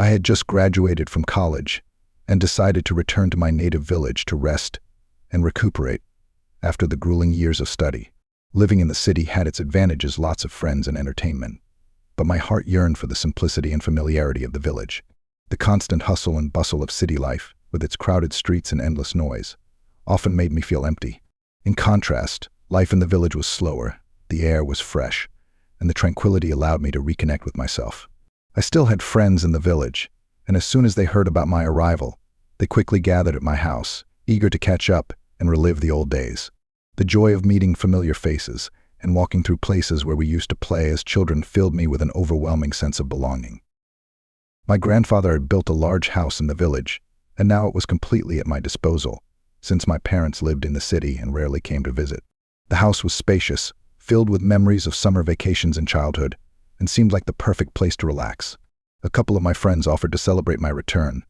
I had just graduated from college and decided to return to my native village to rest and recuperate after the grueling years of study. Living in the city had its advantages, lots of friends and entertainment, but my heart yearned for the simplicity and familiarity of the village. The constant hustle and bustle of city life, with its crowded streets and endless noise, often made me feel empty. In contrast, life in the village was slower, the air was fresh, and the tranquility allowed me to reconnect with myself. I still had friends in the village, and as soon as they heard about my arrival, they quickly gathered at my house, eager to catch up and relive the old days. The joy of meeting familiar faces and walking through places where we used to play as children filled me with an overwhelming sense of belonging. My grandfather had built a large house in the village, and now it was completely at my disposal, since my parents lived in the city and rarely came to visit. The house was spacious, filled with memories of summer vacations in childhood, and seemed like the perfect place to relax. A couple of my friends offered to celebrate my return,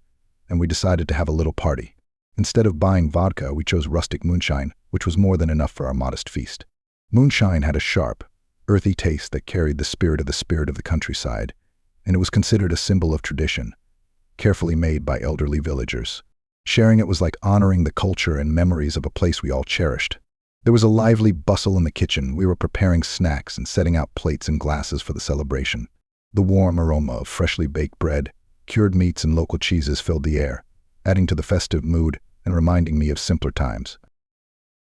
and we decided to have a little party. Instead of buying vodka, we chose rustic moonshine, which was more than enough for our modest feast. Moonshine had a sharp, earthy taste that carried the spirit of the countryside, and it was considered a symbol of tradition, carefully made by elderly villagers. Sharing it was like honoring the culture and memories of a place we all cherished. There was a lively bustle in the kitchen. We were preparing snacks and setting out plates and glasses for the celebration. The warm aroma of freshly baked bread, cured meats, and local cheeses filled the air, adding to the festive mood and reminding me of simpler times.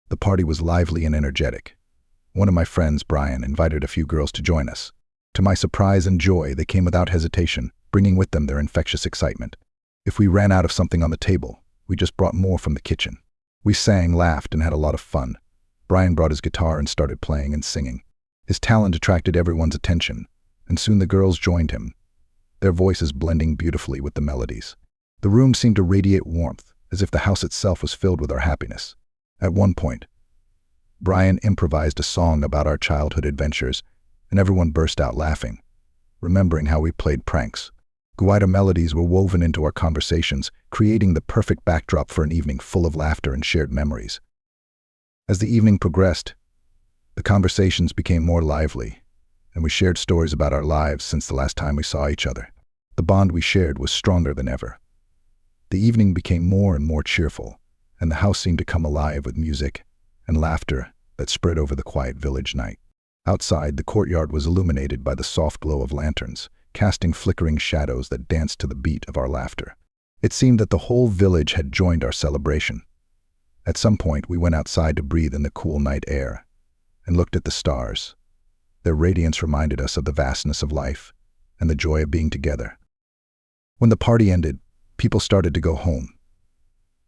The party was lively and energetic. One of my friends, Brian, invited a few girls to join us. To my surprise and joy, they came without hesitation, bringing with them their infectious excitement. If we ran out of something on the table, we just brought more from the kitchen. We sang, laughed, and had a lot of fun. Brian brought his guitar and started playing and singing. His talent attracted everyone's attention, and soon the girls joined him, their voices blending beautifully with the melodies. The room seemed to radiate warmth, as if the house itself was filled with our happiness. At one point, Brian improvised a song about our childhood adventures, and everyone burst out laughing, remembering how we played pranks. Guaida melodies were woven into our conversations, creating the perfect backdrop for an evening full of laughter and shared memories. As the evening progressed, the conversations became more lively, and we shared stories about our lives since the last time we saw each other. The bond we shared was stronger than ever. The evening became more and more cheerful, and the house seemed to come alive with music and laughter that spread over the quiet village night. Outside, the courtyard was illuminated by the soft glow of lanterns, casting flickering shadows that danced to the beat of our laughter. It seemed that the whole village had joined our celebration. At some point, we went outside to breathe in the cool night air and looked at the stars. Their radiance reminded us of the vastness of life and the joy of being together. When the party ended, people started to go home.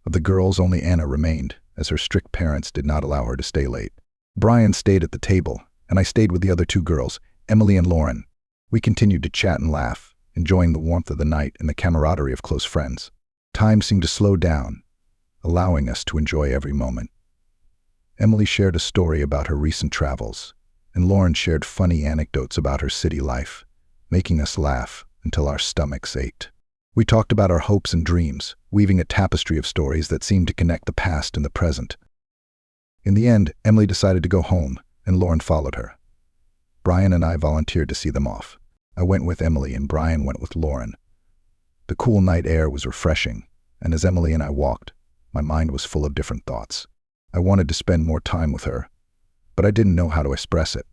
Of the girls, only Anna remained, as her strict parents did not allow her to stay late. Brian stayed at the table, and I stayed with the other two girls, Emily and Lauren. We continued to chat and laugh, enjoying the warmth of the night and the camaraderie of close friends. Time seemed to slow down, allowing us to enjoy every moment. Emily shared a story about her recent travels, and Lauren shared funny anecdotes about her city life, making us laugh until our stomachs ached. We talked about our hopes and dreams, weaving a tapestry of stories that seemed to connect the past and the present. In the end, Emily decided to go home, and Lauren followed her. Brian and I volunteered to see them off. I went with Emily and Brian went with Lauren. The cool night air was refreshing, and as Emily and I walked, my mind was full of different thoughts. I wanted to spend more time with her, but I didn't know how to express it.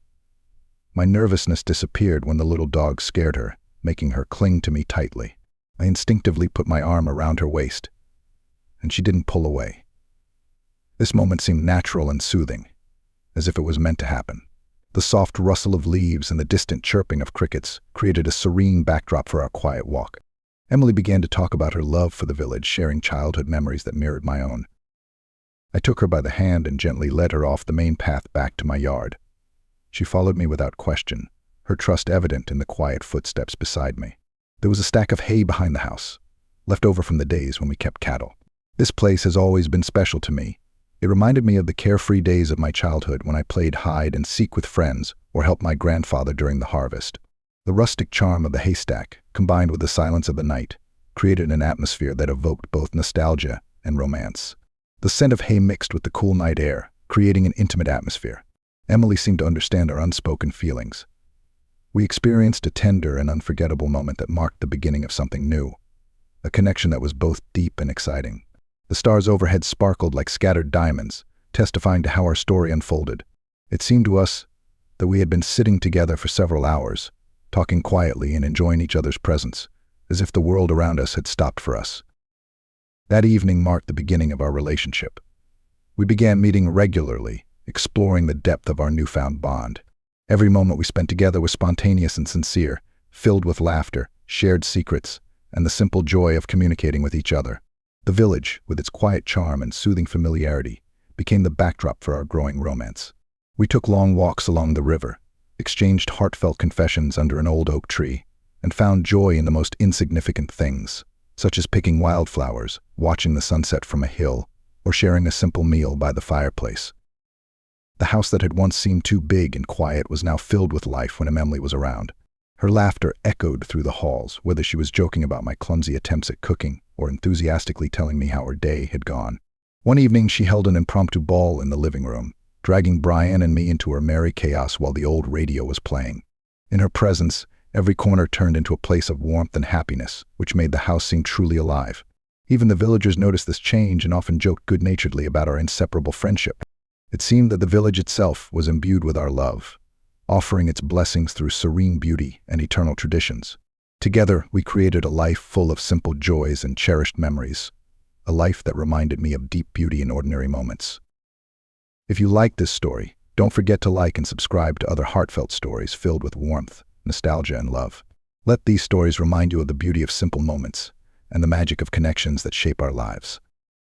My nervousness disappeared when the little dog scared her, making her cling to me tightly. I instinctively put my arm around her waist, and she didn't pull away. This moment seemed natural and soothing, as if it was meant to happen. The soft rustle of leaves and the distant chirping of crickets created a serene backdrop for our quiet walk. Emily began to talk about her love for the village, sharing childhood memories that mirrored my own. I took her by the hand and gently led her off the main path back to my yard. She followed me without question, her trust evident in the quiet footsteps beside me. There was a stack of hay behind the house, left over from the days when we kept cattle. This place has always been special to me. It reminded me of the carefree days of my childhood when I played hide and seek with friends or helped my grandfather during the harvest. The rustic charm of the haystack, combined with the silence of the night, created an atmosphere that evoked both nostalgia and romance. The scent of hay mixed with the cool night air, creating an intimate atmosphere. Emily seemed to understand our unspoken feelings. We experienced a tender and unforgettable moment that marked the beginning of something new, a connection that was both deep and exciting. The stars overhead sparkled like scattered diamonds, testifying to how our story unfolded. It seemed to us that we had been sitting together for several hours, talking quietly and enjoying each other's presence, as if the world around us had stopped for us. That evening marked the beginning of our relationship. We began meeting regularly, exploring the depth of our newfound bond. Every moment we spent together was spontaneous and sincere, filled with laughter, shared secrets, and the simple joy of communicating with each other. The village, with its quiet charm and soothing familiarity, became the backdrop for our growing romance. We took long walks along the river, exchanged heartfelt confessions under an old oak tree, and found joy in the most insignificant things, such as picking wildflowers, watching the sunset from a hill, or sharing a simple meal by the fireplace. The house that had once seemed too big and quiet was now filled with life when Emily was around. Her laughter echoed through the halls, whether she was joking about my clumsy attempts at cooking or enthusiastically telling me how her day had gone. One evening she held an impromptu ball in the living room, dragging Brian and me into her merry chaos while the old radio was playing. In her presence, every corner turned into a place of warmth and happiness, which made the house seem truly alive. Even the villagers noticed this change and often joked good-naturedly about our inseparable friendship. It seemed that the village itself was imbued with our love, offering its blessings through serene beauty and eternal traditions. Together, we created a life full of simple joys and cherished memories, a life that reminded me of deep beauty in ordinary moments. If you like this story, don't forget to like and subscribe to other heartfelt stories filled with warmth, nostalgia, and love. Let these stories remind you of the beauty of simple moments and the magic of connections that shape our lives.